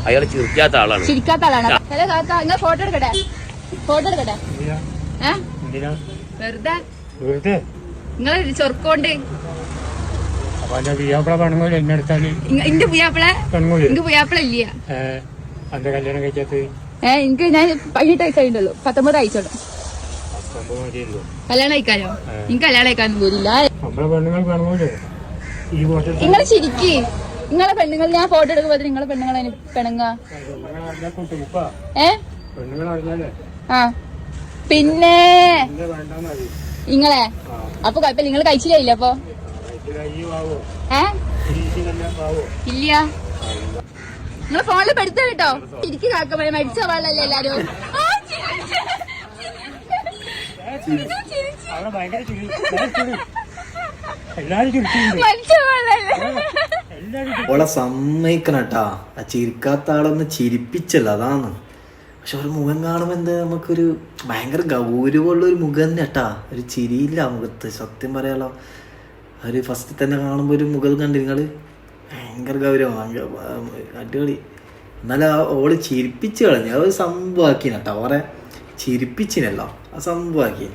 അയാള് ചിരിക്കാത്ത ആളാണ്. ഹലോ കാക്ക, നിങ്ങൾ ഫോട്ടോ എടുക്കട്ടെ? വെറുതെ നിങ്ങൾ ചൊറുക്കോണ്ട് എന്റെ പുയ്യാപ്പിള ഇല്ല. എനിക്ക് ഞാൻ 18 വയസ്സായിട്ടുള്ളൂ. 19 ആയിച്ചോളൂ. കല്യാണം കഴിക്കാനോ? എനിക്ക് കല്യാണം കഴിക്കാനും പോരില്ല. നിങ്ങൾ ശരിക്ക് നിങ്ങളെ പെണ്ണുങ്ങൾ ഞാൻ ഫോട്ടോ എടുക്കുമ്പോ നിങ്ങളെ പെണ്ണുങ്ങളെ പെണുങ്ങ ആ പിന്നെ നിങ്ങളെ അപ്പൊ കുഴപ്പമില്ല. നിങ്ങൾ കഴിച്ചില്ല അപ്പൊ ഇല്ല. നിങ്ങളെ ഫോണിൽ പെടുത്ത കേട്ടോ. ശരിക്കും കാക്ക മരിച്ച പാടല്ലേ എല്ലാരും. ഓളെ സമ്മതിക്കണട്ടാ. ആ ചിരിക്കാത്ത ആളൊന്ന് ചിരിപ്പിച്ചല്ല, അതാണ്. പക്ഷെ ഒരു മുഖം കാണുമ്പോ എന്താ നമുക്കൊരു ഭയങ്കര ഗൗരവമുള്ള ഒരു മുഖം തന്നെ കേട്ടാ. ഒരു ചിരിയില്ല മുഖത്ത്, സത്യം പറയാലോ. ഒരു ഫസ്റ്റ് തന്നെ കാണുമ്പോ ഒരു മുഖം കണ്ടു നിങ്ങള്, ഭയങ്കര ഗൗരവം, അടിപൊളി. എന്നാലും ഓള് ചിരിപ്പിച്ച് കളഞ്ഞു. അത് സംഭവമാക്കിനട്ടാ, ഓറെ ചിരിപ്പിച്ചിനല്ലോ, ആ സംഭവമാക്കി.